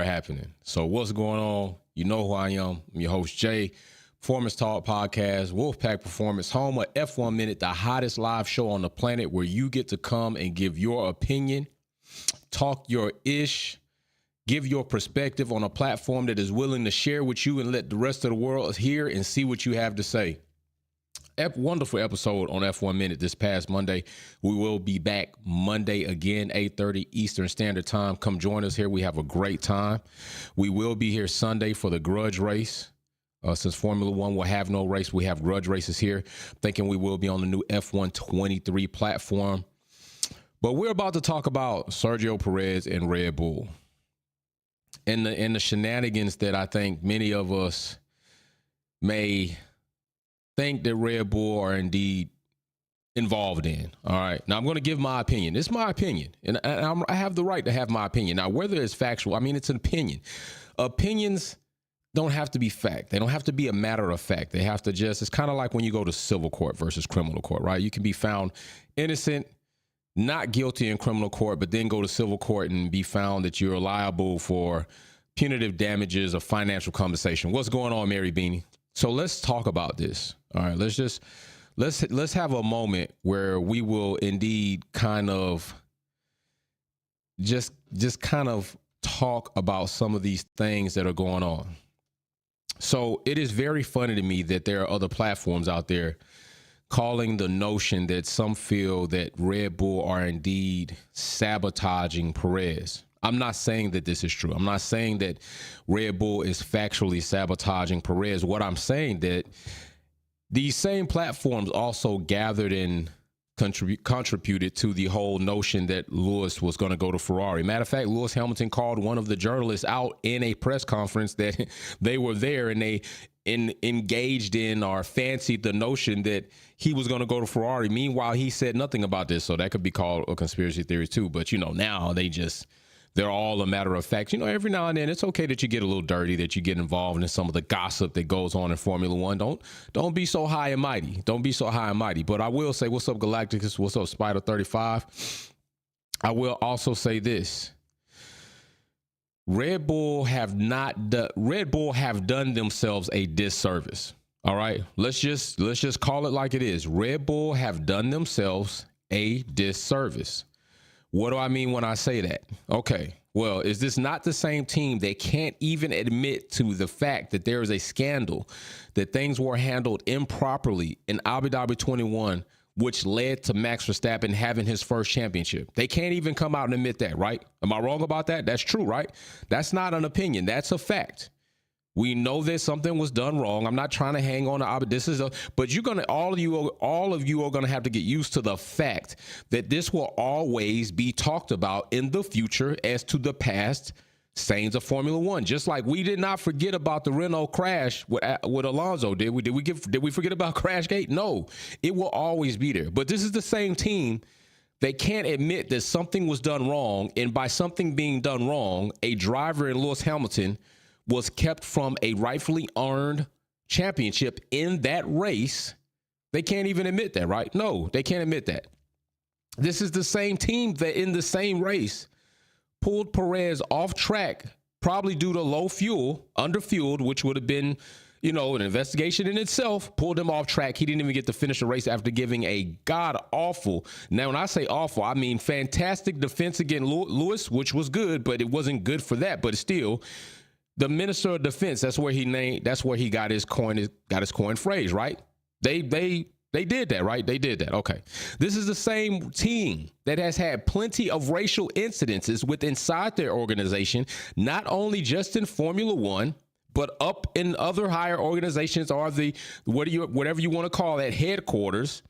happening. So what's going on? You know who I am. I'm your host, Jay. Performance Talk Podcast, Wolfpack Performance, home of F1 Minute, the hottest live show on the planet where you get to come and give your opinion, talk your ish, give your perspective on a platform that is willing to share with you and let the rest of the world hear and see what you have to say. Wonderful episode on F1 Minute this past Monday. We will be back Monday again, 8:30 Eastern Standard Time. Come join us here. We have a great time. We will be here Sunday for the grudge race. Since Formula One will have no race, we have grudge races here. Thinking we will be on the new F123 platform. But we're about to talk about Sergio Perez and Red Bull and the shenanigans that I think many of us may think that Red Bull are indeed involved in. All right. Now, I'm going to give my opinion. It's my opinion, and I have the right to have my opinion. Now, whether it's factual, I mean, it's an opinion. Opinions don't have to be fact. They don't have to be a matter of fact. They have to just, it's kind of like when you go to civil court versus criminal court, right? You can be found innocent, not guilty in criminal court, but then go to civil court and be found that you're liable for punitive damages or financial compensation. What's going on, Mary Beanie? So let's talk about this. All right, let's have a moment where we will indeed kind of just kind of talk about some of these things that are going on. So it is very funny to me that there are other platforms out there calling the notion that some feel that Red Bull are indeed sabotaging Perez. I'm not saying that this is true. I'm not saying that Red Bull is factually sabotaging Perez. What I'm saying that these same platforms also gathered and contributed to the whole notion that Lewis was going to go to Ferrari. Matter of fact, Lewis Hamilton called one of the journalists out in a press conference that they were there and they engaged in or fancied the notion that he was going to go to Ferrari. Meanwhile, he said nothing about this. So that could be called a conspiracy theory too. But, now they're all a matter of fact. Every now and then it's okay that you get a little dirty, that you get involved in some of the gossip that goes on in Formula One. Don't be so high and mighty. Don't be so high and mighty. But I will say, what's up, Galacticus? What's up, Spider 35? I will also say this. Red Bull have done themselves a disservice. All right. Let's just call it like it is. Red Bull have done themselves a disservice. What do I mean when I say that? Okay, well, is this not the same team that can't even admit to the fact that there is a scandal, that things were handled improperly in Abu Dhabi 21, which led to Max Verstappen having his first championship? They can't even come out and admit that, right? Am I wrong about that? That's true, right? That's not an opinion. That's a fact. We know that something was done wrong. I'm not trying to hang on to but all of you are gonna have to get used to the fact that this will always be talked about in the future as to the past sayings of Formula One. Just like we did not forget about the Renault crash with Alonso, did we? Did we forget about Crashgate? No, it will always be there. But this is the same team. They can't admit that something was done wrong, and by something being done wrong, a driver in Lewis Hamilton was kept from a rightfully earned championship in that race. They can't even admit that, right? No, they can't admit that. This is the same team that in the same race pulled Perez off track, probably due to low fuel, underfueled, which would have been, an investigation in itself, pulled him off track. He didn't even get to finish the race after giving a god-awful, now when I say awful, I mean fantastic defense against Lewis, which was good, but it wasn't good for that, but still, the Minister of Defense, that's where he got his coin phrase, right? They did that, right? They did that. Okay. This is the same team that has had plenty of racial incidences inside their organization, not only just in Formula One, but up in other higher organizations or whatever you want to call that, headquarters,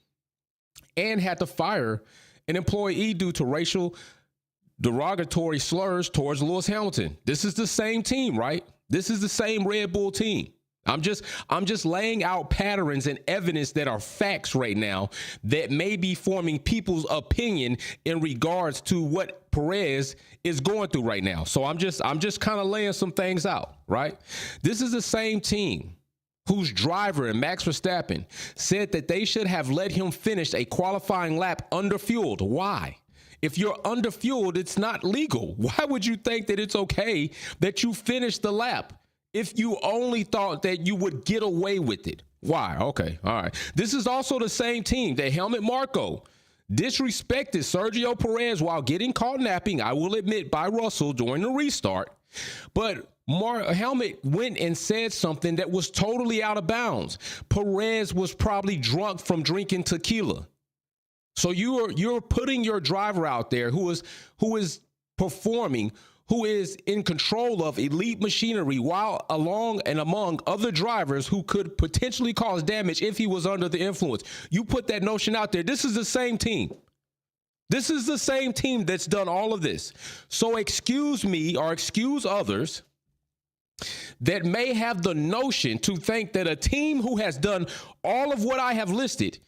and had to fire an employee due to racial derogatory slurs towards Lewis Hamilton. This is the same team, right? This is the same Red Bull team. I'm just laying out patterns and evidence that are facts right now that may be forming people's opinion in regards to what Perez is going through right now. So I'm just kind of laying some things out, right? This is the same team whose driver, Max Verstappen, said that they should have let him finish a qualifying lap underfueled. Why? If you're underfueled, it's not legal. Why would you think that it's okay that you finish the lap if you only thought that you would get away with it? Why? Okay. All right. This is also the same team that Helmut Marko disrespected Sergio Perez while getting caught napping, I will admit, by Russell during the restart. But Helmut went and said something that was totally out of bounds. Perez was probably drunk from drinking tequila. So you're putting your driver out there who is performing, who is in control of elite machinery while among other drivers who could potentially cause damage if he was under the influence. You put that notion out there. This is the same team. This is the same team that's done all of this. So excuse me or excuse others that may have the notion to think that a team who has done all of what I have listed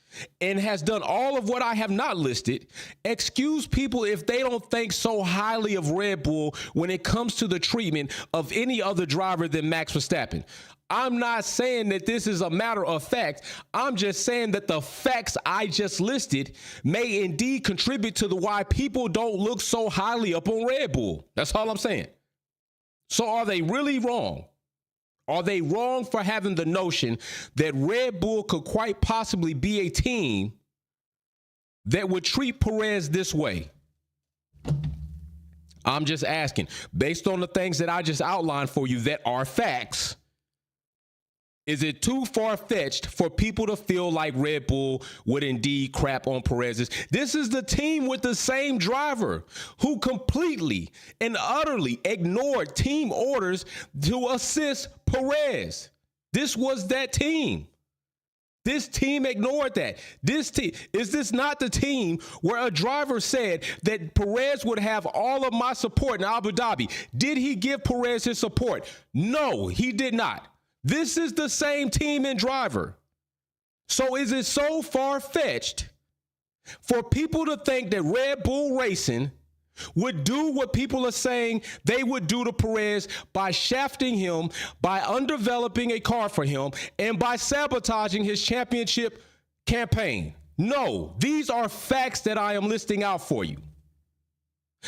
and has done all of what I have not listed, excuse people if they don't think so highly of Red Bull when it comes to the treatment of any other driver than Max Verstappen. I'm not saying that this is a matter of fact. I'm just saying that the facts I just listed may indeed contribute to why people don't look so highly up on Red Bull. That's all I'm saying. So are they really wrong? Are they wrong for having the notion that Red Bull could quite possibly be a team that would treat Perez this way? I'm just asking, based on the things that I just outlined for you that are facts, is it too far-fetched for people to feel like Red Bull would indeed crap on Perez's? This is the team with the same driver who completely and utterly ignored team orders to assist Perez. This was that team. This team ignored that. Is this not the team where a driver said that Perez would have all of my support in Abu Dhabi? Did he give Perez his support? No, he did not. This is the same team and driver. So is it so far-fetched for people to think that Red Bull Racing would do what people are saying they would do to Perez by shafting him, by undeveloping a car for him, and by sabotaging his championship campaign? No, these are facts that I am listing out for you.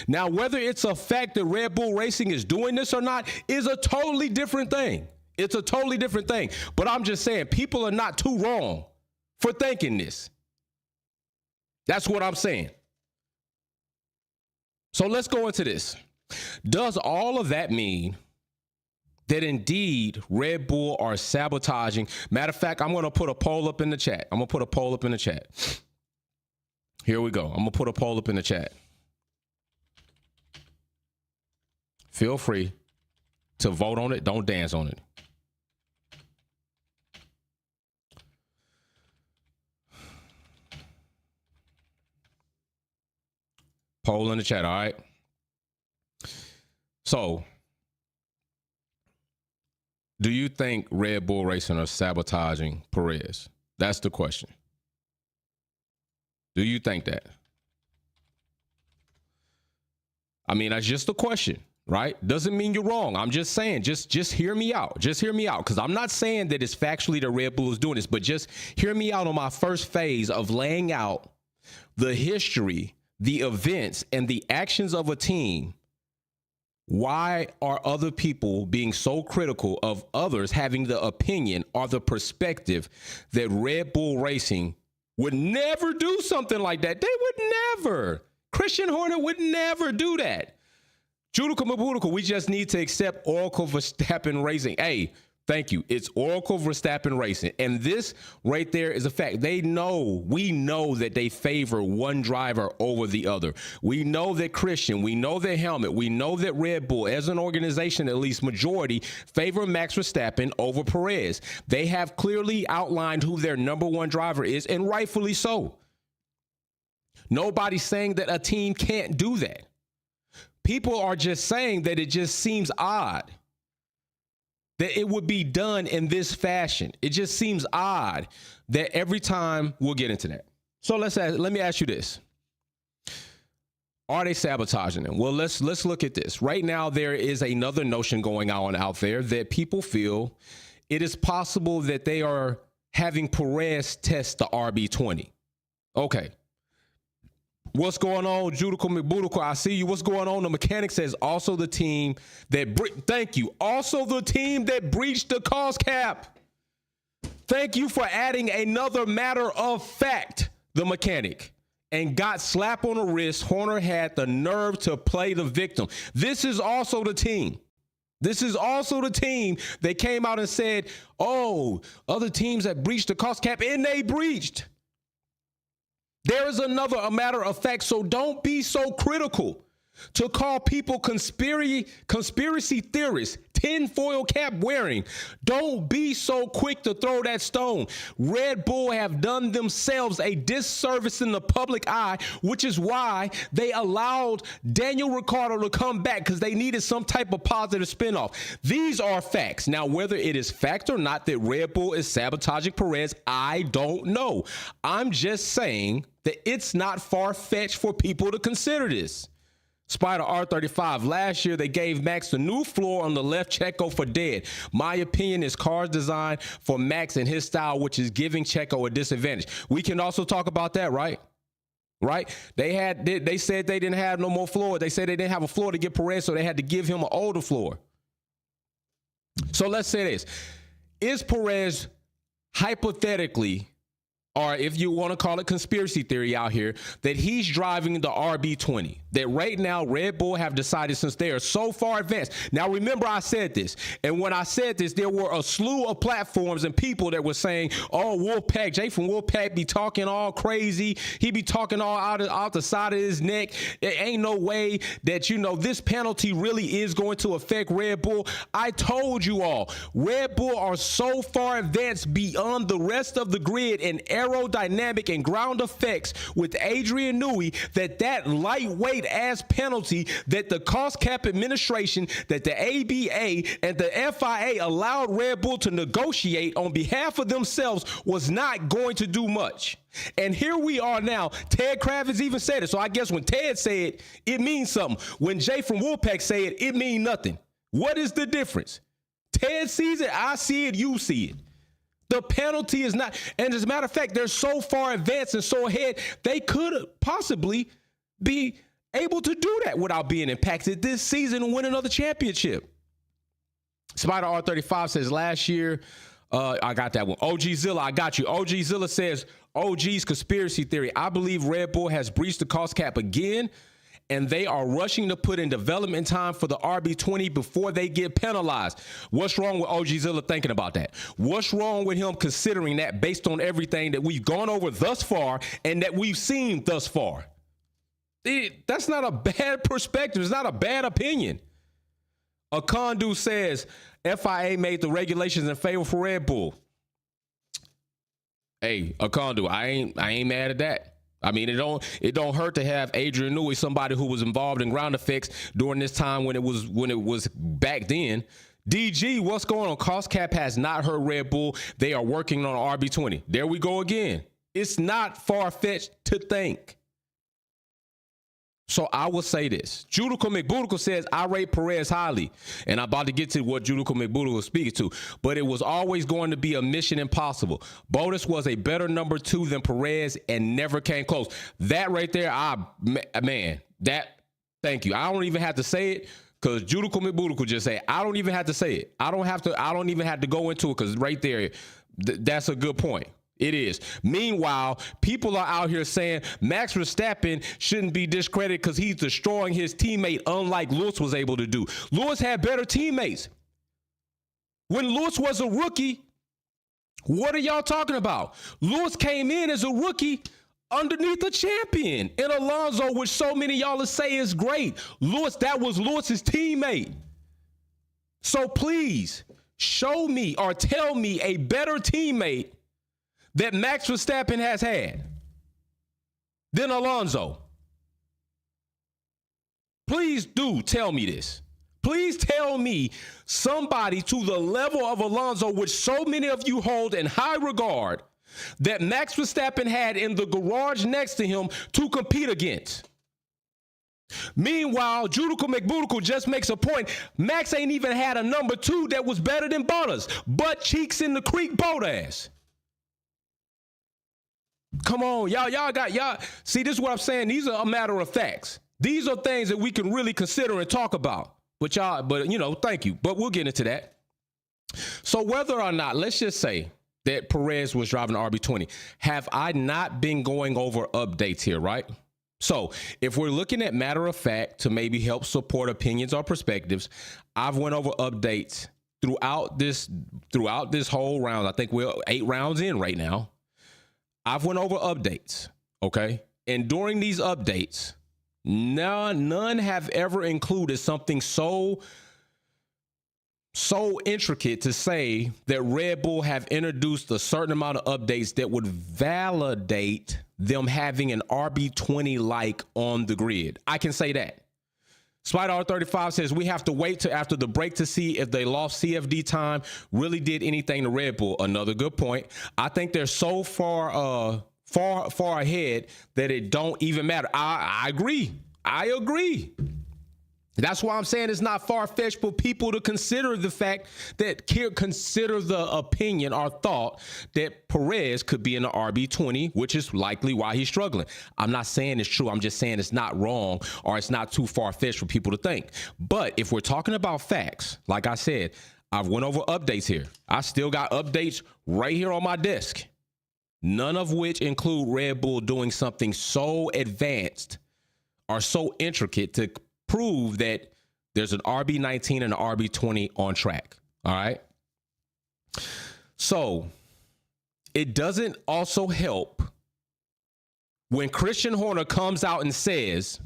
Now, whether it's a fact that Red Bull Racing is doing this or not is a totally different thing. It's a totally different thing. But I'm just saying, people are not too wrong for thinking this. That's what I'm saying. So let's go into this. Does all of that mean that indeed Red Bull are sabotaging? Matter of fact, I'm going to put a poll up in the chat. Here we go. I'm going to put a poll up in the chat. Feel free to vote on it. Don't dance on it. Poll in the chat, all right? So, do you think Red Bull Racing are sabotaging Perez? That's the question. Do you think that? I mean, that's just a question, right? Doesn't mean you're wrong. I'm just saying, just hear me out. Just hear me out, because I'm not saying that it's factually that Red Bull is doing this, but just hear me out on my first phase of laying out the history, the events, and the actions of a team. Why are other people being so critical of others having the opinion or the perspective that Red Bull Racing would never do something like that? They would never. Christian Horner would never do that. Judica Mabudica, we just need to accept Oracle Verstappen Racing. Hey, thank you. It's Oracle Verstappen Racing. And this right there is a fact. We know that they favor one driver over the other. We know that Christian, we know that Helmut, we know that Red Bull, as an organization, at least majority, favor Max Verstappen over Perez. They have clearly outlined who their number one driver is, and rightfully so. Nobody's saying that a team can't do that. People are just saying that it just seems odd that it would be done in this fashion. It just seems odd that every time we'll get into that. So let me ask you this. Are they sabotaging them? Well, let's look at this. Right now, there is another notion going on out there that people feel it is possible that they are having Perez test the RB20. Okay. What's going on, Judical McBudical? I see you. What's going on? The mechanic says also the team that thank you. Also the team that breached the cost cap. Thank you for adding another matter of fact. The mechanic and got slapped on the wrist. Horner had the nerve to play the victim. This is also the team. This is also the team that came out and said, oh, other teams that breached the cost cap, and they breached. There is a matter of fact, so don't be so critical to call people conspiracy theorists, tinfoil cap wearing. Don't be so quick to throw that stone. Red Bull have done themselves a disservice in the public eye, which is why they allowed Daniel Ricciardo to come back, because they needed some type of positive spinoff. These are facts. Now, whether it is fact or not that Red Bull is sabotaging Perez, I don't know. I'm just saying that it's not far-fetched for people to consider this. Spider R35, last year they gave Max the new floor on the left, Checo for dead. My opinion is cars designed for Max and his style, which is giving Checo a disadvantage. We can also talk about that, right? Right? They said they didn't have no more floor. They said they didn't have a floor to give Perez, so they had to give him an older floor. So let's say this. Is Perez hypothetically, or if you want to call it conspiracy theory out here, that he's driving the RB20? That right now Red Bull have decided, since they are so far advanced. Now, remember I said this, and when I said this, there were a slew of platforms and people that were saying, oh, Wolfpack, Jay from Wolfpack be talking all crazy. He be talking all out the side of his neck. There ain't no way that, this penalty really is going to affect Red Bull. I told you all, Red Bull are so far advanced beyond the rest of the grid in aerodynamic and ground effects with Adrian Newey that lightweight ass penalty that the cost cap administration, that the ABA and the FIA allowed Red Bull to negotiate on behalf of themselves was not going to do much. And here we are now. Ted Kravitz even said it. So I guess when Ted said it means something. When Jay from Wolfpack said it means nothing. What is the difference? Ted sees it, I see it, you see it. The penalty is not, and as a matter of fact, they're so far advanced and so ahead, they could possibly be able to do that without being impacted this season and win another championship. Spider R35 says last year, I got that one. OG Zilla, I got you. OG Zilla says, OG's conspiracy theory. I believe Red Bull has breached the cost cap again, and they are rushing to put in development time for the RB20 before they get penalized. What's wrong with OG Zilla thinking about that? What's wrong with him considering that based on everything that we've gone over thus far and that we've seen thus far? That's not a bad perspective. It's not a bad opinion. Akondu says FIA made the regulations in favor for Red Bull. Hey, Akondu, I ain't mad at that. I mean, it don't hurt to have Adrian Newey, somebody who was involved in ground effects during this time when it was back then. DG, what's going on? Cost cap has not hurt Red Bull. They are working on RB20. There we go again. It's not far-fetched to think. So I will say this. Judical McBudical says, I rate Perez highly. And I'm about to get to what Judical McBudical was speaking to. But it was always going to be a mission impossible. Bottas was a better number 2 than Perez and never came close. That right there, thank you. I don't even have to say it because Judical McBudical just said, I don't even have to say it. I don't even have to go into it because right there, that's a good point. It is. Meanwhile, people are out here saying Max Verstappen shouldn't be discredited because he's destroying his teammate, unlike Lewis was able to do. Lewis had better teammates. When Lewis was a rookie, what are y'all talking about? Lewis came in as a rookie underneath a champion in Alonso, which so many of y'all say is great. Lewis, that was Lewis's teammate. So please show me or tell me a better teammate that Max Verstappen has had than Alonso. Please do tell me this. Please tell me somebody to the level of Alonso, which so many of you hold in high regard, that Max Verstappen had in the garage next to him to compete against. Meanwhile, Judical McBudical just makes a point. Max ain't even had a number 2 that was better than Bottas. Butt cheeks in the creek, boat ass. Come on, y'all. See, this is what I'm saying. These are a matter of facts. These are things that we can really consider and talk about. But thank you. But we'll get into that. So whether or not, let's just say that Perez was driving the RB20, have I not been going over updates here, right? So if we're looking at matter of fact to maybe help support opinions or perspectives, I've went over updates throughout this whole round. I think we're 8 rounds in right now. I've went over updates, okay? And during these updates, none have ever included something so intricate to say that Red Bull have introduced a certain amount of updates that would validate them having an RB20 like on the grid. I can say that. Spider R35 says we have to wait till after the break to see if they lost CFD time really did anything to Red Bull. Another good point. I think they're so far ahead that it don't even matter. I agree. That's why I'm saying it's not far-fetched for people to consider the fact that consider the opinion or thought that Perez could be in the RB20, which is likely why he's struggling. I'm not saying it's true. I'm just saying it's not wrong or it's not too far-fetched for people to think. But if we're talking about facts, like I said, I've went over updates here. I still got updates right here on my desk, none of which include Red Bull doing something so advanced or so intricate to prove that there's an RB19 and an RB20 on track. All right. So it doesn't also help when Christian Horner comes out and says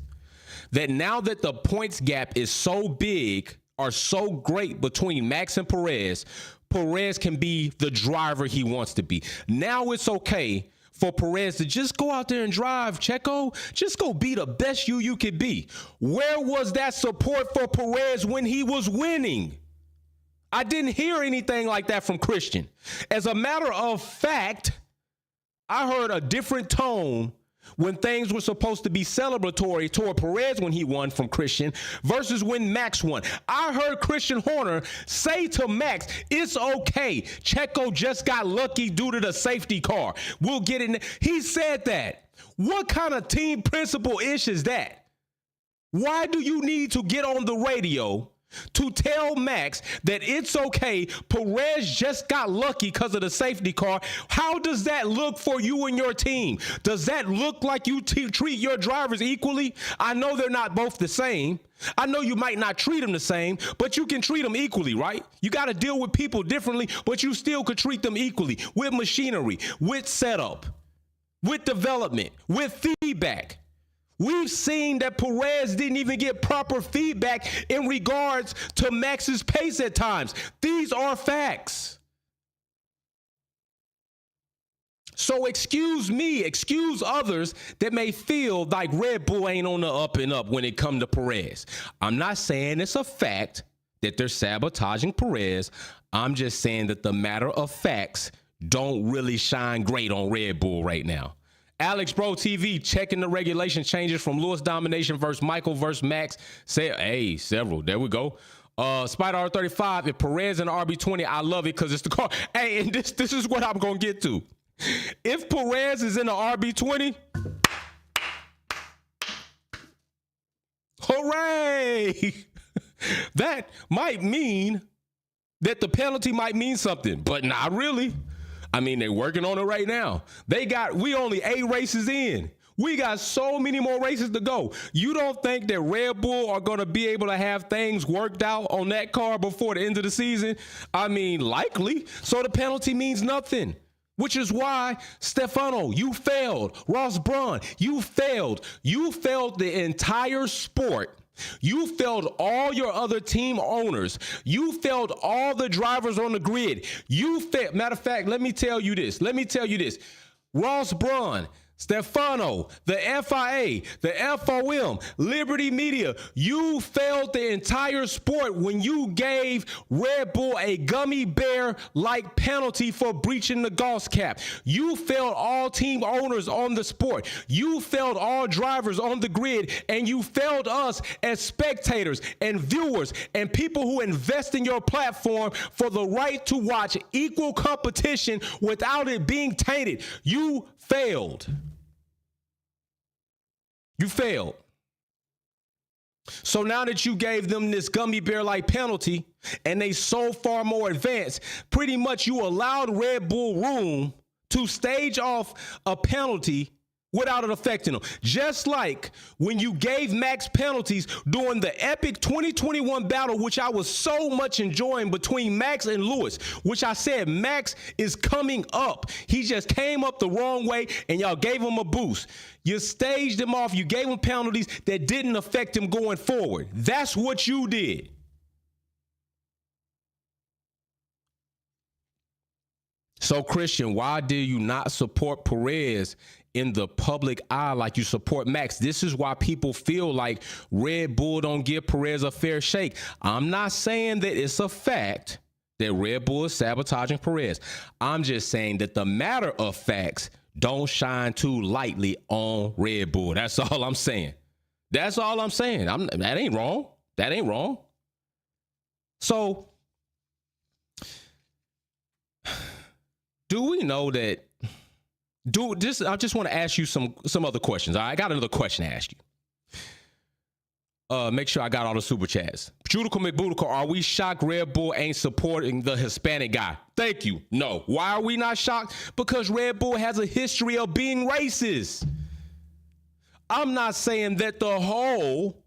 that now that the points gap is so big or so great between Max and Perez can be the driver he wants to be. Now it's okay for Perez to just go out there and drive, Checo. Just go be the best you could be. Where was that support for Perez when he was winning? I didn't hear anything like that from Christian. As a matter of fact, I heard a different tone when things were supposed to be celebratory toward Perez when he won from Christian versus when Max won. I heard Christian Horner say to Max, it's okay. Checo just got lucky due to the safety car. We'll get it. He said that. What kind of team principle-ish is that? Why do you need to get on the radio to tell Max that it's okay, Perez just got lucky because of the safety car? How does that look for you and your team? Does that look like you treat your drivers equally? I know they're not both the same. I know you might not treat them the same, but you can treat them equally, right? You got to deal with people differently, but you still could treat them equally with machinery, with setup, with development, with feedback. We've seen that Perez didn't even get proper feedback in regards to Max's pace at times. These are facts. So excuse me, excuse others that may feel like Red Bull ain't on the up and up when it comes to Perez. I'm not saying it's a fact that they're sabotaging Perez. I'm just saying that the matter of facts don't really shine great on Red Bull right now. Alex Bro TV checking the regulation changes from Lewis domination versus Michael versus Max. Say, hey, several. There we go. Spider R35. If Perez and RB20, I love it because it's the car. Hey, and this is what I'm gonna get to. If Perez is in the RB20, hooray! That might mean that the penalty might mean something, but not really. I mean, they're working on it right now. We only 8 races in. We got so many more races to go. You don't think that Red Bull are going to be able to have things worked out on that car before the end of the season? I mean, likely. So the penalty means nothing, which is why, Stefano, you failed. Ross Braun, you failed. You failed the entire sport. You failed all your other team owners. You failed all the drivers on the grid. You failed. Matter of fact, let me tell you this. Ross Braun, Stefano, the FIA, the FOM, Liberty Media, you failed the entire sport when you gave Red Bull a gummy bear-like penalty for breaching the gas cap. You failed all team owners on the sport. You failed all drivers on the grid, and you failed us as spectators and viewers and people who invest in your platform for the right to watch equal competition without it being tainted. You failed. You failed. So now that you gave them this gummy bear-like penalty and they so far more advanced, pretty much you allowed Red Bull room to stage off a penalty without it affecting them. Just like when you gave Max penalties during the epic 2021 battle, which I was so much enjoying between Max and Lewis, which I said Max is coming up. He just came up the wrong way and y'all gave him a boost. You staged him off. You gave him penalties that didn't affect him going forward. That's what you did. So, Christian, why did you not support Perez in the public eye like you support Max? This is why people feel like Red Bull don't give Perez a fair shake. I'm not saying that it's a fact that Red Bull is sabotaging Perez. I'm just saying that the matter of facts don't shine too lightly on Red Bull. That's all I'm saying. That's all I'm saying. That ain't wrong. That ain't wrong. So, do we know that? I just want to ask you some other questions. I got another question to ask you. Make sure I got all the super chats. Judical McBudical, are we shocked Red Bull ain't supporting the Hispanic guy? Thank you. No. Why are we not shocked? Because Red Bull has a history of being racist. I'm not saying that the whole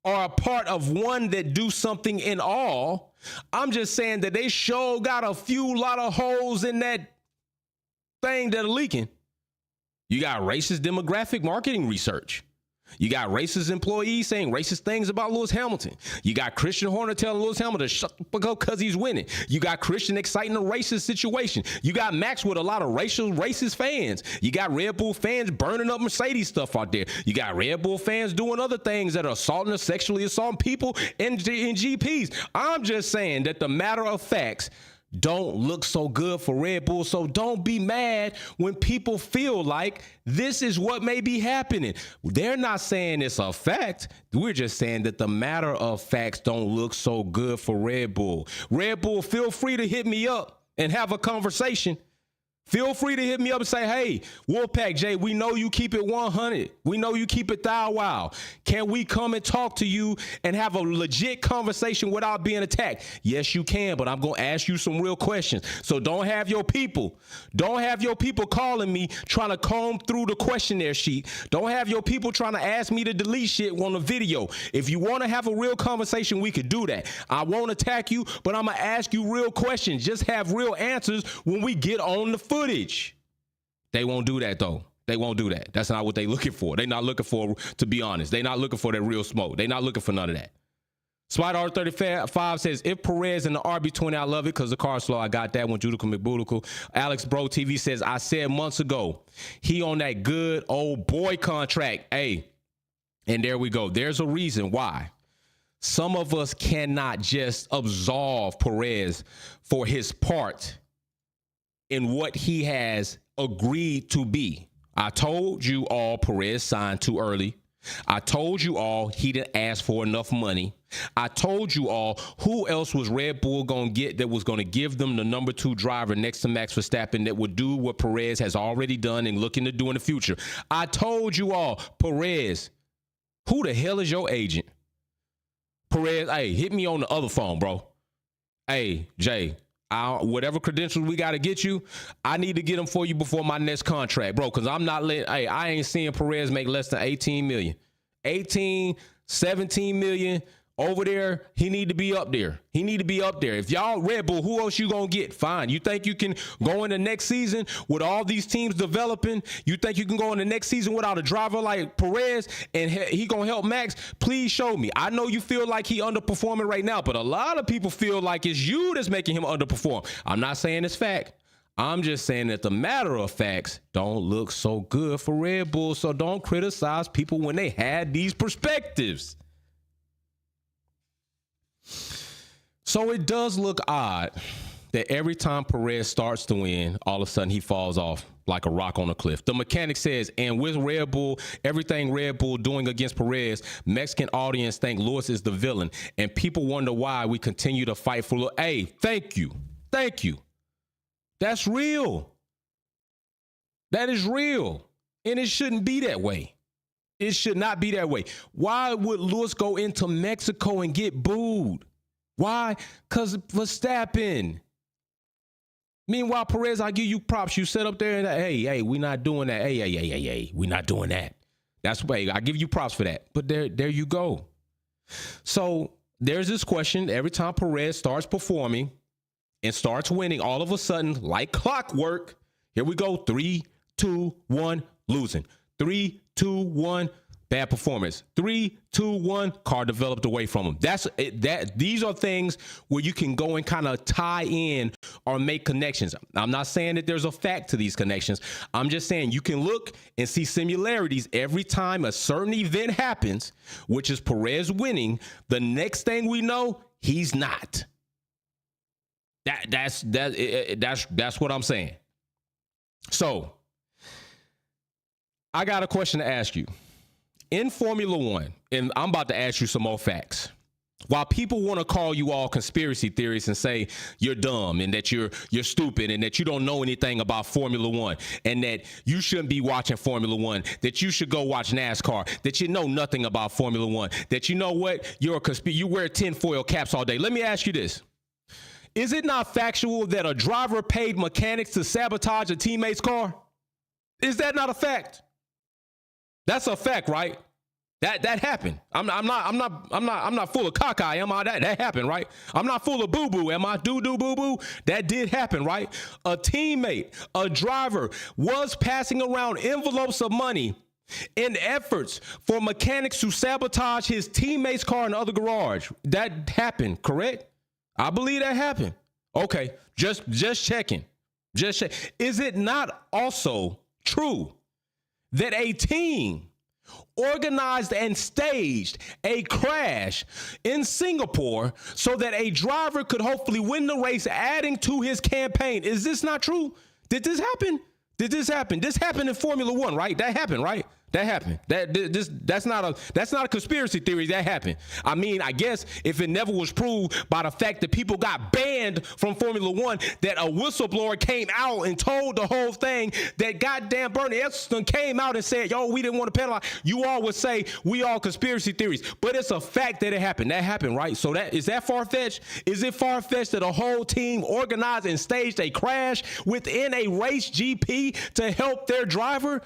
are a part of one that do something in all. I'm just saying that they sure got a lot of holes in that thing that are leaking. You got racist demographic marketing research. You got racist employees saying racist things about Lewis Hamilton. You got Christian Horner telling Lewis Hamilton to shut the fuck up because he's winning. You got Christian exciting a racist situation. You got Max with a lot of racist fans. You got Red Bull fans burning up Mercedes stuff out there. You got Red Bull fans doing other things that are assaulting or sexually assaulting people in GPs. I'm just saying that the matter of facts don't look so good for Red Bull. So don't be mad when people feel like this is what may be happening. They're not saying it's a fact. We're just saying that the matter of facts don't look so good for Red Bull. Red Bull, feel free to hit me up and have a conversation. Feel free to hit me up and say, hey, Wolfpack Jay, we know you keep it 100. We know you keep it thou wow. Can we come and talk to you and have a legit conversation without being attacked? Yes, you can, but I'm going to ask you some real questions. So don't have your people calling me trying to comb through the questionnaire sheet. Don't have your people trying to ask me to delete shit on the video. If you want to have a real conversation, we could do that. I won't attack you, but I'm going to ask you real questions. Just have real answers when we get on the footage. They won't do that though. They won't do that. That's not what they looking for. They're not looking for, to be honest. They're not looking for that real smoke. They're not looking for none of that. Spider R35 says, if Perez and the RB20, I love it because the car's slow. I got that one. Judical McBudical. Alex Bro TV says, I said months ago, he on that good old boy contract. Hey, and there we go. There's a reason why some of us cannot just absolve Perez for his part in what he has agreed to be. I told you all Perez signed too early. I told you all he didn't ask for enough money. I told you all who else was Red Bull going to get that was going to give them the number 2 driver next to Max Verstappen that would do what Perez has already done and looking to do in the future. I told you all, Perez, who the hell is your agent? Perez, hey, hit me on the other phone, bro. Hey, Jay, whatever credentials we got to get you, I need to get them for you before my next contract, bro, because I'm not letting, hey, I ain't seeing Perez make less than 18 million. 18, 17 million over there, he need to be up there. He need to be up there. If y'all Red Bull, who else you going to get? Fine. You think you can go in the next season with all these teams developing? You think you can go in the next season without a driver like Perez and he going to help Max? Please show me. I know you feel like he underperforming right now, but a lot of people feel like it's you that's making him underperform. I'm not saying it's fact. I'm just saying that the matter of facts don't look so good for Red Bull, so don't criticize people when they had these perspectives. So it does look odd that every time Perez starts to win, all of a sudden he falls off like a rock on a cliff. The mechanic says, and with Red Bull, everything Red Bull doing against Perez, Mexican audience think Lewis is the villain, and people wonder why we continue to fight for. Hey, thank you. Thank you. That's real. That is real. And it shouldn't be that way. It should not be that way. Why would Lewis go into Mexico and get booed? Why? Because Verstappen. Meanwhile, Perez, I give you props. You set up there and hey, we're not doing that. Hey, we're not doing that. That's why I give you props for that. But there you go. So there's this question. Every time Perez starts performing and starts winning, all of a sudden, like clockwork, here we go. 3, 2, 1, losing. 3, 2, 1, bad performance. 3, 2, 1, car developed away from him. These are things where you can go and kind of tie in or make connections. I'm not saying that there's a fact to these connections. I'm just saying you can look and see similarities every time a certain event happens, which is Perez winning. The next thing we know, he's not. That's what I'm saying. So I got a question to ask you. In Formula One, and I'm about to ask you some more facts. While people want to call you all conspiracy theorists and say you're dumb and that you're stupid and that you don't know anything about Formula One and that you shouldn't be watching Formula One, that you should go watch NASCAR, that you know nothing about Formula One, that you know what, you wear tinfoil caps all day. Let me ask you this. Is it not factual that a driver paid mechanics to sabotage a teammate's car? Is that not a fact? That's a fact, right? That happened. I'm not full of cockeye, am I? That happened, right? I'm not full of boo-boo, am I? Doo-doo boo-boo. That did happen, right? A teammate, a driver was passing around envelopes of money in efforts for mechanics to sabotage his teammate's car in the other garage. That happened, correct? I believe that happened. Okay, just checking. Just check. Is it not also true that a team organized and staged a crash in Singapore so that a driver could hopefully win the race, adding to his campaign? Is this not true? Did this happen? This happened in Formula One, right? That happened, right? That happened. That's not a conspiracy theory. That happened. I mean, I guess if it never was proved by the fact that people got banned from Formula One, that a whistleblower came out and told the whole thing, that goddamn Bernie Ecclestone came out and said, yo, we didn't want to penalize. You all would say we all conspiracy theories, but it's a fact that it happened. That happened, right? So is that far-fetched? Is it far-fetched that a whole team organized and staged a crash within a race GP to help their driver?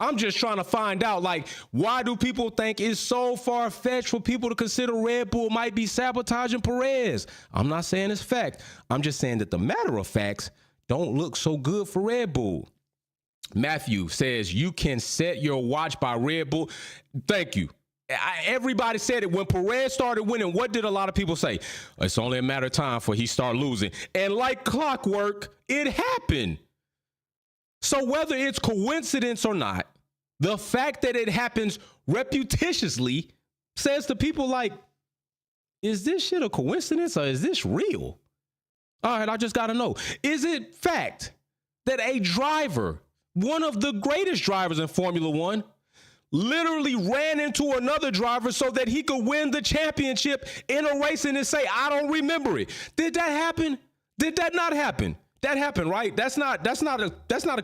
I'm just trying to find out, why do people think it's so far-fetched for people to consider Red Bull might be sabotaging Perez? I'm not saying it's fact. I'm just saying that the matter of facts don't look so good for Red Bull. Matthew says, you can set your watch by Red Bull. Thank you. Everybody said it. When Perez started winning, what did a lot of people say? It's only a matter of time for he start losing. And like clockwork, it happened. So whether it's coincidence or not, the fact that it happens repetitiously says to people is this shit a coincidence or is this real? All right, I just got to know. Is it fact that a driver, one of the greatest drivers in Formula One, literally ran into another driver so that he could win the championship in a race and then say, I don't remember it? Did that happen? Did that not happen? That happened, right? That's not a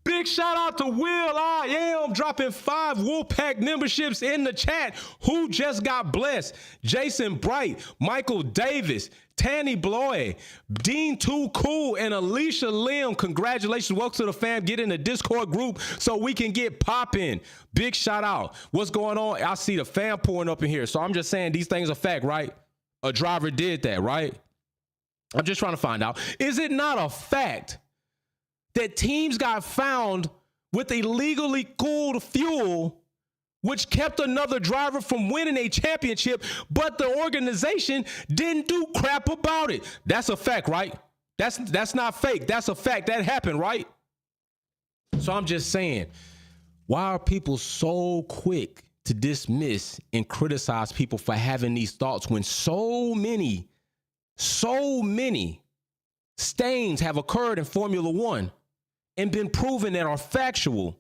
big shout out to Will I Am dropping 5 Wolfpack memberships in the chat. Who just got blessed? Jason Bright, Michael Davis, Tanny Bloy, Dean Too Cool, and Alicia Lim. Congratulations. Welcome to the fam. Get in the Discord group so we can get popping. Big shout out. What's going on? I see the fam pouring up in here. So I'm just saying these things are fact, right? A driver did that, right? I'm just trying to find out. Is it not a fact that teams got found with illegally cooled fuel, which kept another driver from winning a championship, but the organization didn't do crap about it? That's a fact, right? That's not fake. That's a fact. That happened, right? So I'm just saying, why are people so quick to dismiss and criticize people for having these thoughts when so many stains have occurred in Formula One and been proven that are factual?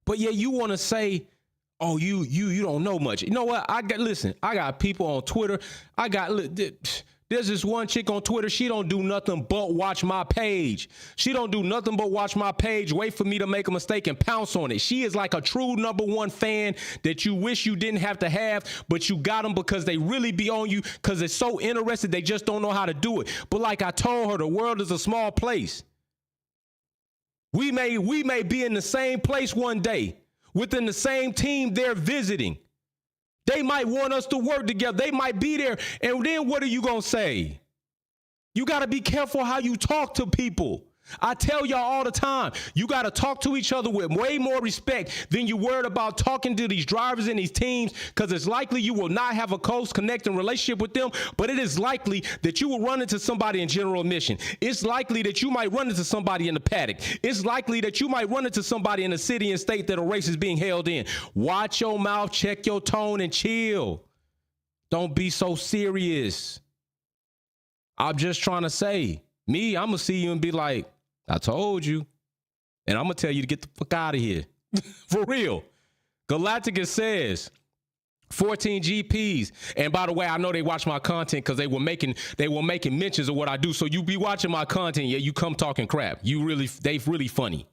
But yeah, you want to say, oh, you don't know much. You know what? I got people on Twitter. There's this one chick on Twitter. She don't do nothing but watch my page. She don't do nothing but watch my page, wait for me to make a mistake and pounce on it. She is like a true #1 fan that you wish you didn't have to have, but you got them because they really be on you because they're so interested. They just don't know how to do it. But like I told her, the world is a small place. We may be in the same place one day within the same team they're visiting. They might want us to work together. They might be there. And then what are you going to say? You got to be careful how you talk to people. I tell y'all all the time, you got to talk to each other with way more respect than you worried about talking to these drivers and these teams, because it's likely you will not have a close connecting relationship with them, but it is likely that you will run into somebody in general admission. It's likely that you might run into somebody in the paddock. It's likely that you might run into somebody in the city and state that a race is being held in. Watch your mouth, check your tone, and chill. Don't be so serious. I'm just trying to say, I'm going to see you and be like, I told you. And I'm going to tell you to get the fuck out of here. For real. Galacticus says 14 GPs. And by the way, I know they watch my content because they were making mentions of what I do. So you be watching my content. Yeah, you come talking crap. They really funny.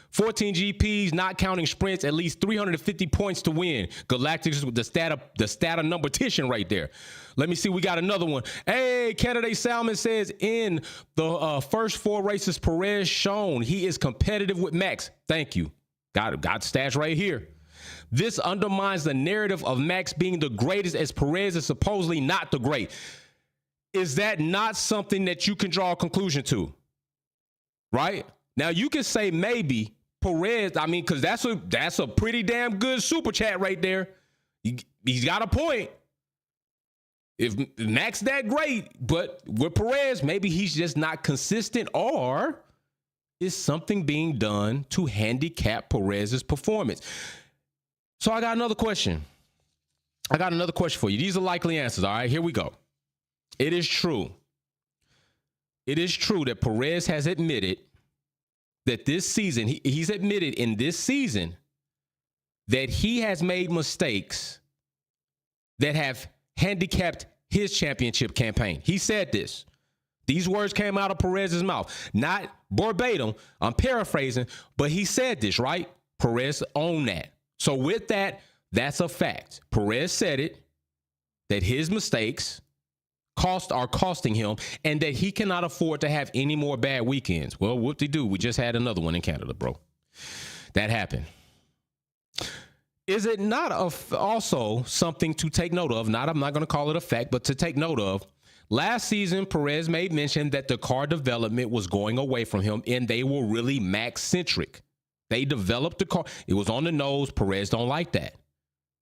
14 GPs, not counting sprints, at least 350 points to win. Galacticus with the stat of numbertician right there. Let me see. We got another one. Hey, Candidate Salmon says in the first 4 races, Perez shown he is competitive with Max. Thank you. Got stats right here. This undermines the narrative of Max being the greatest, as Perez is supposedly not the great. Is that not something that you can draw a conclusion to? Right? Now, you can say maybe Perez, because that's a pretty damn good super chat right there. He's got a point. If Max that great, but with Perez, maybe he's just not consistent, or is something being done to handicap Perez's performance? So I got another question. For you. These are likely answers, all right? Here we go. It is true. It is true that Perez has admitted that this season, he's admitted in this season that he has made mistakes that have handicapped his championship campaign. He said this. These words came out of Perez's mouth. Not verbatim, I'm paraphrasing, but he said this, right? Perez owned that. So with that, that's a fact. Perez said it, that his mistakes are costing him, and that he cannot afford to have any more bad weekends. Well, whoop-de-doo, we just had another one in Canada, bro. That happened. Is it not also something to take note of? I'm not going to call it a fact, but to take note of. Last season, Perez made mention that the car development was going away from him, and they were really Max-centric. They developed the car. It was on the nose. Perez don't like that.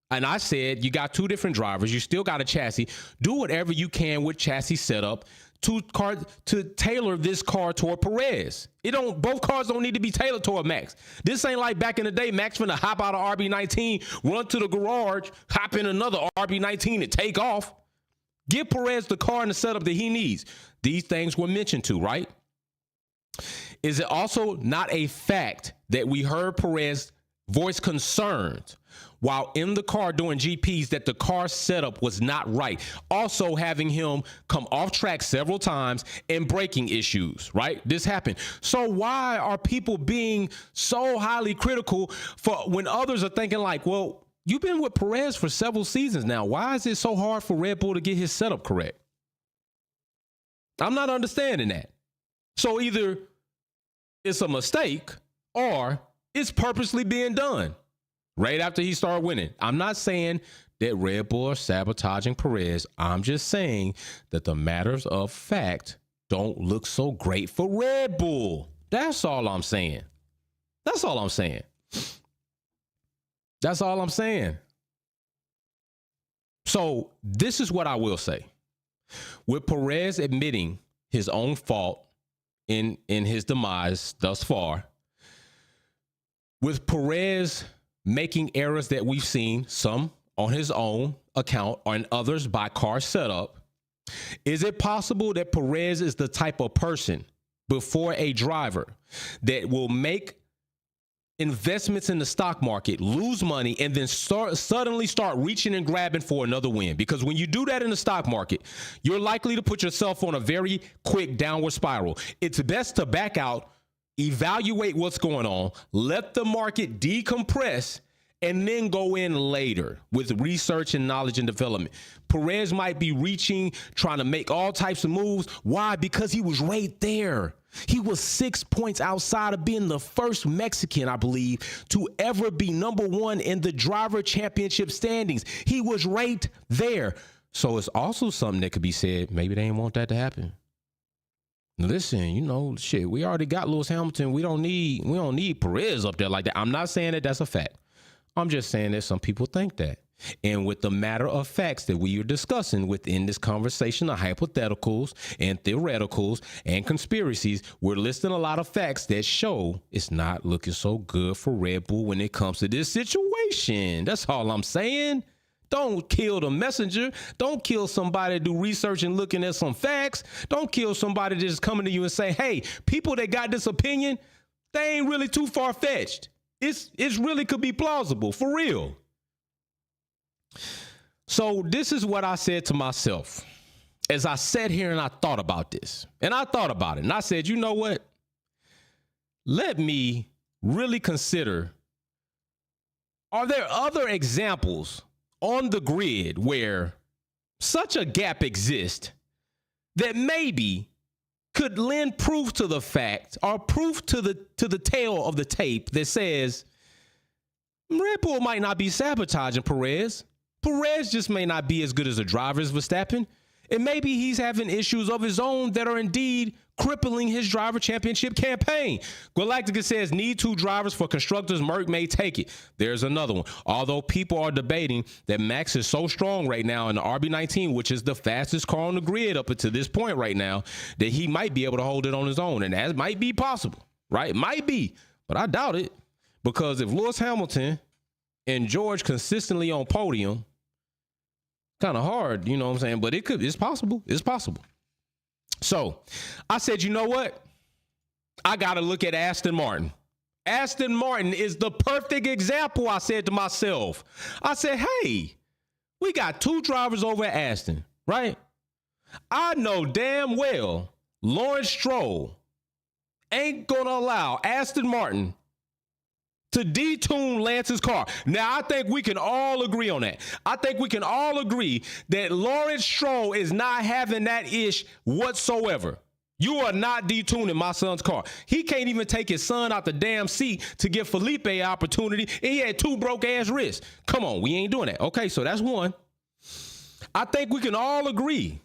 And I said, you got 2 different drivers. You still got a chassis. Do whatever you can with chassis setup to tailor this car toward Perez. Both cars don't need to be tailored toward Max. This ain't like back in the day, Max finna hop out of RB19, run to the garage, hop in another RB19 and take off. Give Perez the car and the setup that he needs. These things were mentioned too, right? Is it also not a fact that we heard Perez voice concerns while in the car doing GPs that the car setup was not right? Also having him come off track several times and braking issues, right? This happened. So why are people being so highly critical for when others are thinking like, well, you've been with Perez for several seasons now. Why is it so hard for Red Bull to get his setup correct? I'm not understanding that. So either it's a mistake or it's purposely being done right after he started winning. I'm not saying that Red Bull are sabotaging Perez. I'm just saying that the matters of fact don't look so great for Red Bull. That's all I'm saying. That's all I'm saying. That's all I'm saying. So this is what I will say. With Perez admitting his own fault in his demise thus far, with Perez making errors that we've seen, some on his own account and others by car setup, is it possible that Perez is the type of person before a driver that will make investments in the stock market, lose money, and then suddenly start reaching and grabbing for another win. Because when you do that in the stock market, you're likely to put yourself on a very quick downward spiral. It's best to back out, evaluate what's going on, let the market decompress, and then go in later with research and knowledge and development. Perez might be reaching, trying to make all types of moves. Why? Because he was right there. He was 6 points outside of being the first Mexican, I believe, to ever be number one in the driver championship standings. He was right there. So it's also something that could be said, maybe they didn't want that to happen. Listen, you know, shit, we already got Lewis Hamilton. We don't need Perez up there like that. I'm not saying that that's a fact. I'm just saying that some people think that. And with the matter of facts that we are discussing within this conversation of hypotheticals and theoreticals and conspiracies, we're listing a lot of facts that show it's not looking so good for Red Bull when it comes to this situation. That's all I'm saying. Don't kill the messenger. Don't kill somebody to do research and looking at some facts. Don't kill somebody just coming to you and say, hey, people that got this opinion, they ain't really too far-fetched. It's really could be plausible, for real. So this is what I said to myself as I sat here and I thought about this. And I thought about it. And I said, you know what? Let me really consider, are there other examples on the grid where such a gap exists that maybe could lend proof to the fact or proof to the tail of the tape that says Red Bull might not be sabotaging Perez. Perez just may not be as good as a driver as Verstappen. And maybe he's having issues of his own that are indeed crippling his driver championship campaign. Galactica says, need 2 drivers for constructors. Merck may take it. There's another one. Although people are debating that Max is so strong right now in the RB19, which is the fastest car on the grid up until this point right now, that he might be able to hold it on his own. And that might be possible, right? It might be, but I doubt it. Because if Lewis Hamilton and George consistently on podium, kind of hard, you know what I'm saying? But it's possible. It's possible. So I said, you know what? I got to look at Aston Martin. Aston Martin is the perfect example, I said to myself. I said, hey, we got 2 drivers over at Aston, right? I know damn well Lawrence Stroll ain't going to allow Aston Martin to detune Lance's car. Now, I think we can all agree on that. I think we can all agree that Lawrence Stroll is not having that ish whatsoever. You are not detuning my son's car. He can't even take his son out the damn seat to give Felipe an opportunity, and he had 2 broke-ass wrists. Come on, we ain't doing that. Okay, so that's one. I think we can all agree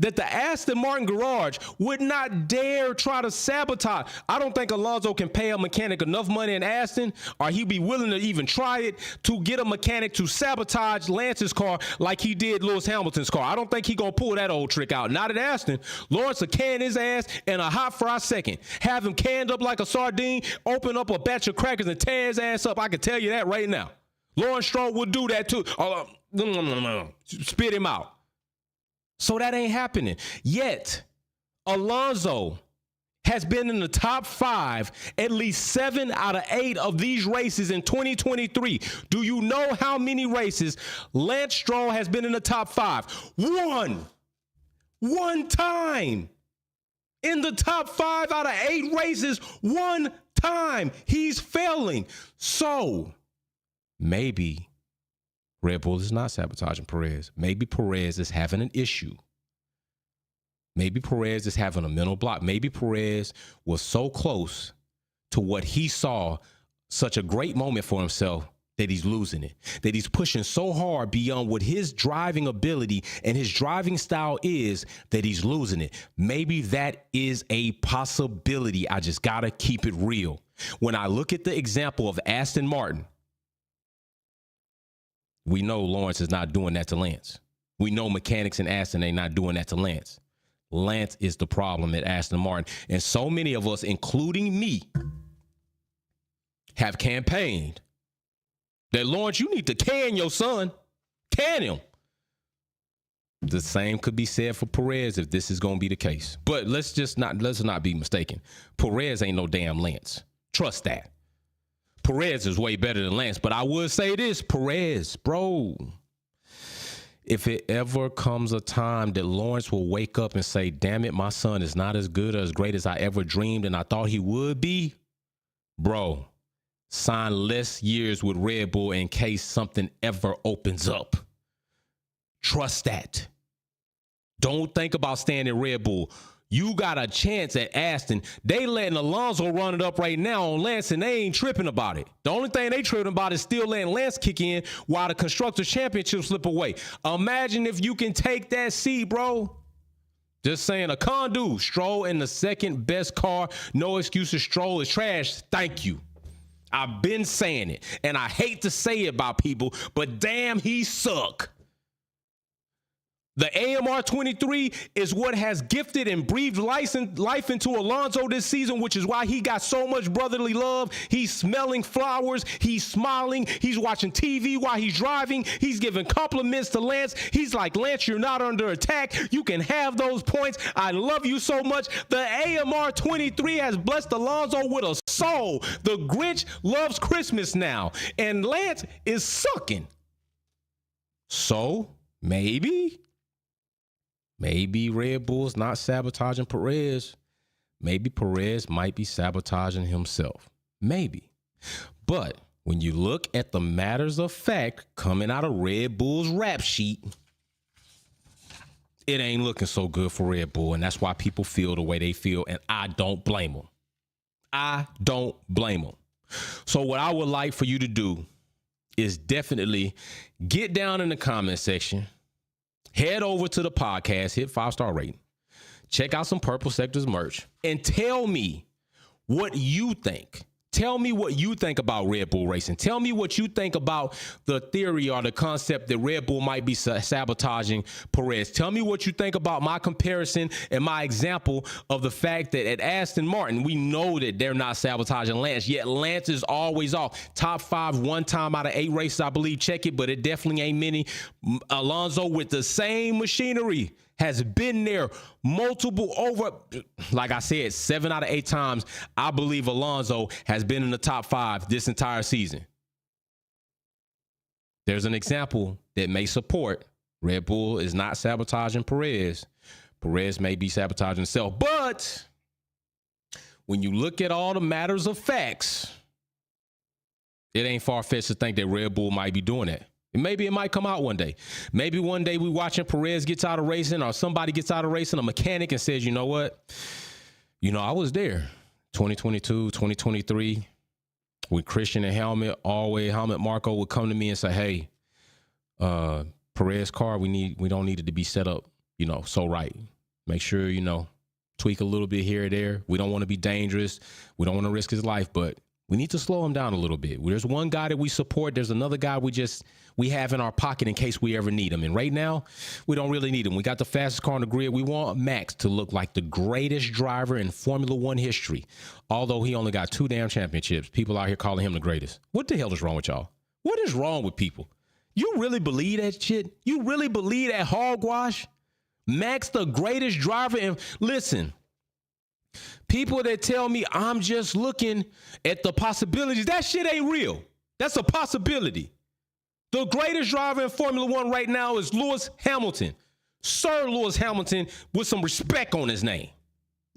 that the Aston Martin garage would not dare try to sabotage. I don't think Alonso can pay a mechanic enough money in Aston, or he'd be willing to even try it, to get a mechanic to sabotage Lance's car like he did Lewis Hamilton's car. I don't think he gonna pull that old trick out. Not at Aston. Lawrence will can his ass in a hot fry second. Have him canned up like a sardine, open up a batch of crackers and tear his ass up. I can tell you that right now. Lawrence Stroll would do that too. Spit him out. So that ain't happening. Yet, Alonso has been in the top 5 at least 7 out of 8 of these races in 2023. Do you know how many races Lance Stroll has been in the top 5? One time. In the top 5 out of 8 races, one time. He's failing. So, maybe Red Bull is not sabotaging Perez. Maybe Perez is having an issue. Maybe Perez is having a mental block. Maybe Perez was so close to what he saw, such a great moment for himself, that he's losing it. That he's pushing so hard beyond what his driving ability and his driving style is, that he's losing it. Maybe that is a possibility. I just got to keep it real. When I look at the example of Aston Martin, we know Lawrence is not doing that to Lance. We know mechanics in Aston ain't not doing that to Lance. Lance is the problem at Aston Martin. And so many of us, including me, have campaigned that, Lawrence, you need to can your son. Can him. The same could be said for Perez if this is going to be the case. But let's not be mistaken. Perez ain't no damn Lance. Trust that. Perez is way better than Lance. But I would say this, Perez, bro. If it ever comes a time that Lawrence will wake up and say, damn it, my son is not as good or as great as I ever dreamed and I thought he would be, bro, sign less years with Red Bull in case something ever opens up. Trust that. Don't think about staying in Red Bull. You got a chance at Aston. They letting Alonso run it up right now on Lance, and they ain't tripping about it. The only thing they tripping about is still letting Lance kick in while the Constructors' Championship slip away. Imagine if you can take that seat, bro. Just saying, a Condu, Stroll in the second best car. No excuses. Stroll is trash. Thank you. I've been saying it, and I hate to say it about people, but damn, he suck. The AMR23 is what has gifted and breathed life into Alonso this season, which is why he got so much brotherly love. He's smelling flowers. He's smiling. He's watching TV while he's driving. He's giving compliments to Lance. He's like, Lance, you're not under attack. You can have those points. I love you so much. The AMR23 has blessed Alonso with a soul. The Grinch loves Christmas now. And Lance is sucking. So, maybe Red Bull's not sabotaging Perez. Maybe Perez might be sabotaging himself. Maybe. But when you look at the matters of fact coming out of Red Bull's rap sheet, it ain't looking so good for Red Bull. And that's why people feel the way they feel. And I don't blame them. I don't blame them. So what I would like for you to do is definitely get down in the comment section. Head over to the podcast, hit 5-star rating, check out some Purple Sectors merch, and tell me what you think. Tell me what you think about Red Bull Racing. Tell me what you think about the theory or the concept that Red Bull might be sabotaging Perez. Tell me what you think about my comparison and my example of the fact that at Aston Martin, we know that they're not sabotaging Lance, yet Lance is always off. Top 5 one time out of 8 races, I believe. Check it, but it definitely ain't many. Alonso with the same machinery has been there like I said, 7 out of 8 times. I believe Alonso has been in the top 5 this entire season. There's an example that may support Red Bull is not sabotaging Perez. Perez may be sabotaging himself. But when you look at all the matters of facts, it ain't far-fetched to think that Red Bull might be doing that. Maybe it might come out one day. Maybe one day we watching Perez gets out of racing or somebody gets out of racing, a mechanic, and says, you know what? I was there 2022, 2023 with Christian and Helmet, Helmet Marco would come to me and say, hey, Perez car, we don't need it to be set up, so right. Make sure, tweak a little bit here or there. We don't want to be dangerous. We don't want to risk his life, but we need to slow him down a little bit. There's one guy that we support. There's another guy we have in our pocket in case we ever need him. And right now, we don't really need him. We got the fastest car on the grid. We want Max to look like the greatest driver in Formula One history. Although he only got 2 damn championships. People out here calling him the greatest. What the hell is wrong with y'all? What is wrong with people? You really believe that shit? You really believe that hogwash? Max the greatest driver in... Listen... People that tell me I'm just looking at the possibilities, that shit ain't real. That's a possibility. The greatest driver in Formula One right now is Lewis Hamilton. Sir Lewis Hamilton with some respect on his name.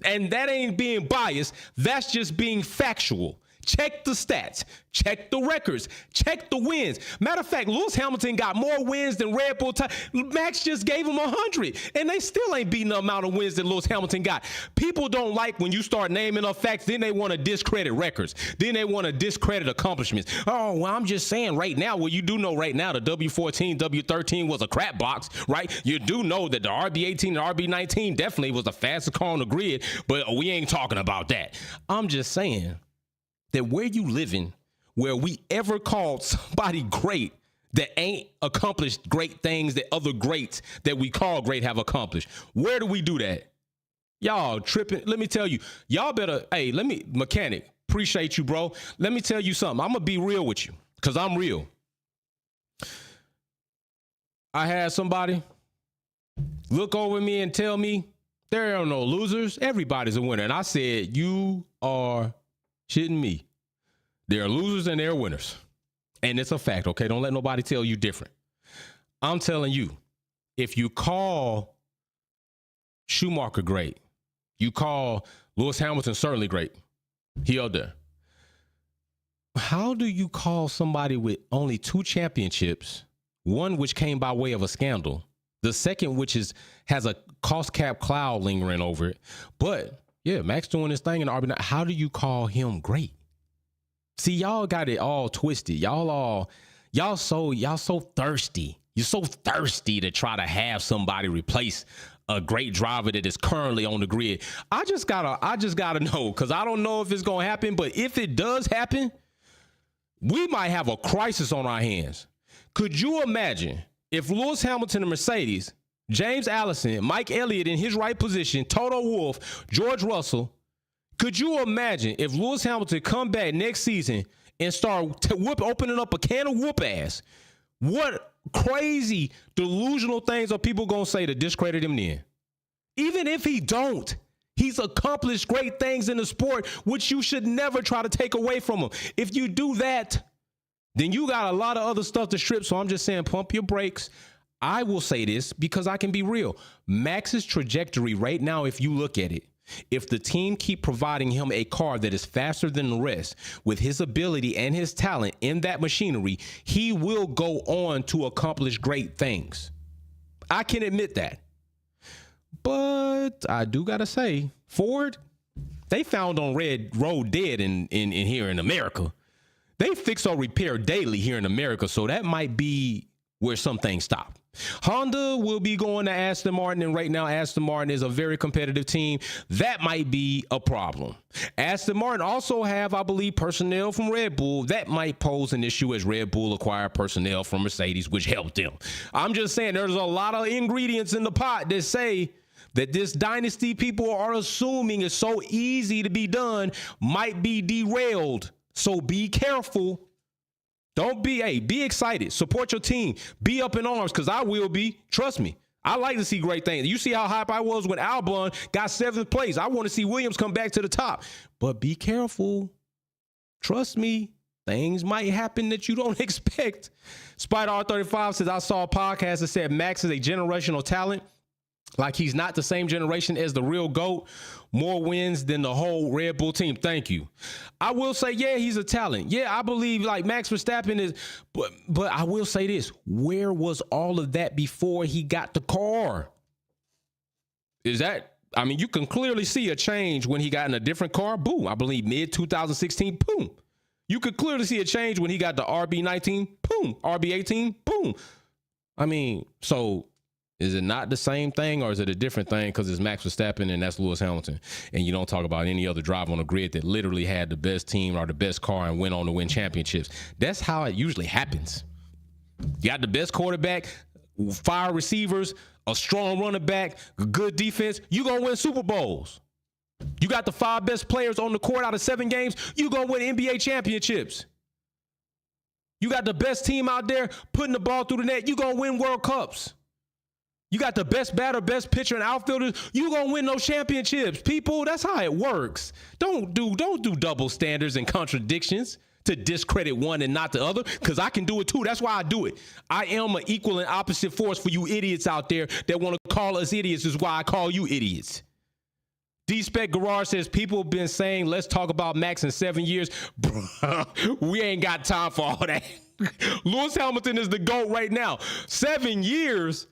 And that ain't being biased. That's just being factual. Check the stats. Check the records. Check the wins. Matter of fact, Lewis Hamilton got more wins than Red Bull. Max just gave him 100, and they still ain't beating the amount of wins that Lewis Hamilton got. People don't like when you start naming up facts, then they want to discredit records. Then they want to discredit accomplishments. Oh, well, I'm just saying right now, well, you do know right now the W14, W13 was a crap box, right? You do know that the RB18 and RB19 definitely was the fastest car on the grid, but we ain't talking about that. I'm just saying that where you living, where we ever called somebody great that ain't accomplished great things that other greats that we call great have accomplished. Where do we do that? Y'all tripping. Let me tell you, y'all better, mechanic, appreciate you, bro. Let me tell you something. I'm going to be real with you because I'm real. I had somebody look over me and tell me there are no losers. Everybody's a winner. And I said, you are shitting me. There are losers and there are winners. And it's a fact, okay? Don't let nobody tell you different. I'm telling you, if you call Schumacher great, you call Lewis Hamilton certainly great. He up there. How do you call somebody with only 2 championships, one which came by way of a scandal, the second which has a cost cap cloud lingering over it, but yeah, Max doing his thing in the RB20. How do you call him great? See, y'all got it all twisted. Y'all so thirsty. You're so thirsty to try to have somebody replace a great driver that is currently on the grid. I just gotta know, because I don't know if it's gonna happen, but if it does happen, we might have a crisis on our hands. Could you imagine if Lewis Hamilton and Mercedes, James Allison, Mike Elliott in his right position, Toto Wolff, George Russell, could you imagine if Lewis Hamilton come back next season and start opening up a can of whoop ass? What crazy delusional things are people going to say to discredit him then? Even if he don't, he's accomplished great things in the sport, which you should never try to take away from him. If you do that, then you got a lot of other stuff to strip. So I'm just saying, pump your brakes. I will say this because I can be real. Max's trajectory right now, if you look at it, if the team keep providing him a car that is faster than the rest with his ability and his talent in that machinery, he will go on to accomplish great things. I can admit that. But I do got to say, Ford, they found on Red Road dead in here in America. They fix or repair daily here in America, so that might be where some things stop. Honda will be going to Aston Martin, and right now Aston Martin is a very competitive team. That might be a problem. Aston Martin also have, I believe, personnel from Red Bull. That might pose an issue as Red Bull acquired personnel from Mercedes, which helped them. I'm just saying there's a lot of ingredients in the pot that say that this dynasty people are assuming is so easy to be done might be derailed. So be careful. Don't be excited. Support your team. Be up in arms, because I will be. Trust me. I like to see great things. You see how hype I was when Albon got 7th place. I want to see Williams come back to the top. But be careful. Trust me. Things might happen that you don't expect. Spider R35 says, I saw a podcast that said Max is a generational talent. Like he's not the same generation as the real GOAT. More wins than the whole Red Bull team. Thank you. I will say, yeah, he's a talent. Yeah, I believe like Max Verstappen is, but I will say this. Where was all of that before he got the car? You can clearly see a change when he got in a different car. Boom. I believe mid-2016. Boom. You could clearly see a change when he got the RB19. Boom. RB18. Boom. So is it not the same thing, or is it a different thing because it's Max Verstappen and that's Lewis Hamilton, and you don't talk about any other driver on the grid that literally had the best team or the best car and went on to win championships? That's how it usually happens. You got the best quarterback, 5 receivers, a strong running back, a good defense, you're going to win Super Bowls. You got the 5 best players on the court out of 7 games, you're going to win NBA championships. You got the best team out there putting the ball through the net, you're going to win World Cups. You got the best batter, best pitcher, and outfielders. You gonna win those championships, people. That's how it works. Don't do double standards and contradictions to discredit one and not the other, because I can do it too. That's why I do it. I am an equal and opposite force for you idiots out there that want to call us idiots. Is why I call you idiots. D-Spec Garage says, people have been saying, let's talk about Max in 7 years. Bruh, we ain't got time for all that. Lewis Hamilton is the GOAT right now. 7 years?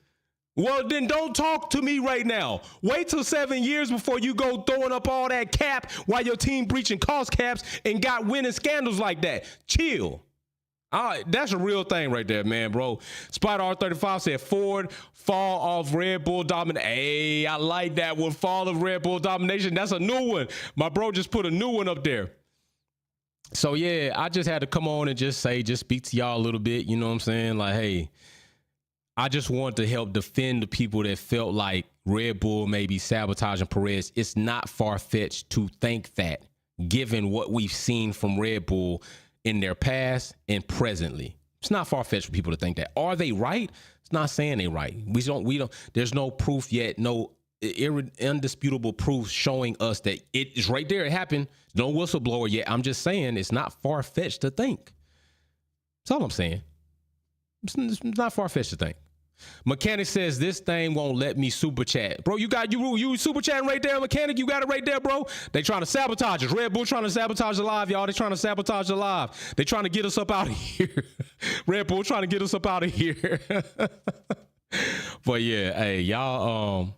Well, then don't talk to me right now. Wait till 7 years before you go throwing up all that cap while your team breaching cost caps and got winning scandals like that. Chill. That's a real thing right there, man, bro. Spider R35 said Ford fall off Red Bull domination. Hey, I like that one. Fall of Red Bull domination. That's a new one. My bro just put a new one up there. So, yeah, I just had to come on and just speak to y'all a little bit. You know what I'm saying? Like, hey, I just want to help defend the people that felt like Red Bull may be sabotaging Perez. It's not far-fetched to think that, given what we've seen from Red Bull in their past and presently. It's not far-fetched for people to think that. Are they right? It's not saying they're right. We don't, there's no proof yet, no indisputable proof showing us that it is right there. It happened. No whistleblower yet. I'm just saying it's not far-fetched to think. That's all I'm saying. It's not far-fetched to think. Mechanic says this thing won't let me super chat. Bro, you super chatting right there, Mechanic. You got it right there, bro. They trying to sabotage us. Red Bull trying to sabotage the live, y'all. They trying to sabotage the live. They trying to get us up out of here. Red Bull trying to get us up out of here. But yeah, hey, y'all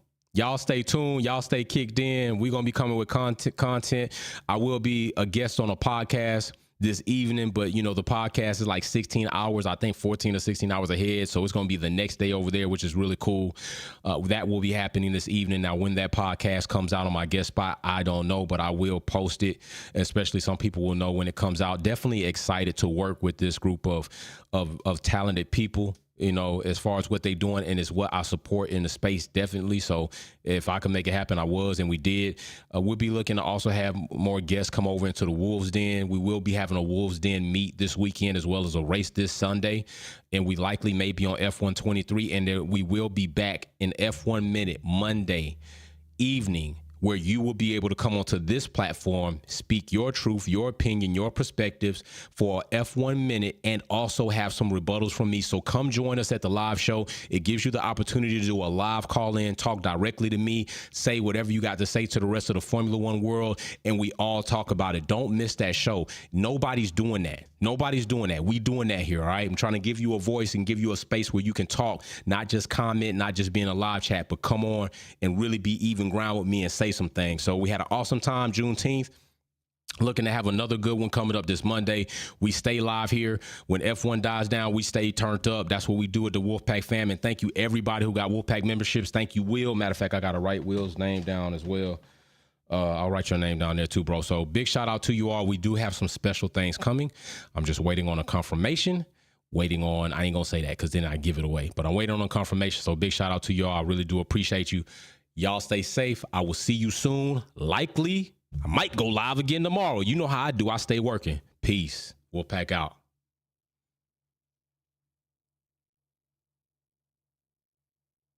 stay tuned. Y'all stay kicked in. We're going to be coming with content. I will be a guest on a podcast this evening, but the podcast is like 16 hours, I think 14 or 16 hours ahead. So it's going to be the next day over there, which is really cool. That will be happening this evening. Now, when that podcast comes out on my guest spot, I don't know, but I will post it. Especially some people will know when it comes out. Definitely excited to work with this group of talented people, as far as what they're doing, and it's what I support in the space, definitely. So if I can make it happen, I was, and we did. We'll be looking to also have more guests come over into the Wolves Den. We will be having a Wolves Den meet this weekend, as well as a race this Sunday, and we likely may be on F123, and then we will be back in F1 Minute Monday evening, where you will be able to come onto this platform, speak your truth, your opinion, your perspectives for F1 Minute, and also have some rebuttals from me. So come join us at the live show. It gives you the opportunity to do a live call in, talk directly to me, say whatever you got to say to the rest of the Formula One world, and we all talk about it. Don't miss that show. Nobody's doing that. Nobody's doing that. We doing that here, all right? I'm trying to give you a voice and give you a space where you can talk, not just comment, not just be in a live chat, but come on and really be even ground with me and say some things. So we had an awesome time Juneteenth. Looking to have another good one coming up this Monday. We stay live here. When F1 dies down, we stay turned up. That's what we do at the Wolfpack fam. And thank you everybody who got Wolfpack memberships. Thank you, Will. Matter of fact, I got to write Will's name down as well. I'll write your name down there too, bro. So big shout out to you all. We do have some special things coming. I'm just waiting on a confirmation. I ain't going to say that because then I give it away. But I'm waiting on a confirmation. So big shout out to y'all. I really do appreciate you. Y'all stay safe. I will see you soon. Likely, I might go live again tomorrow. You know how I do. I stay working. Peace. We'll pack out.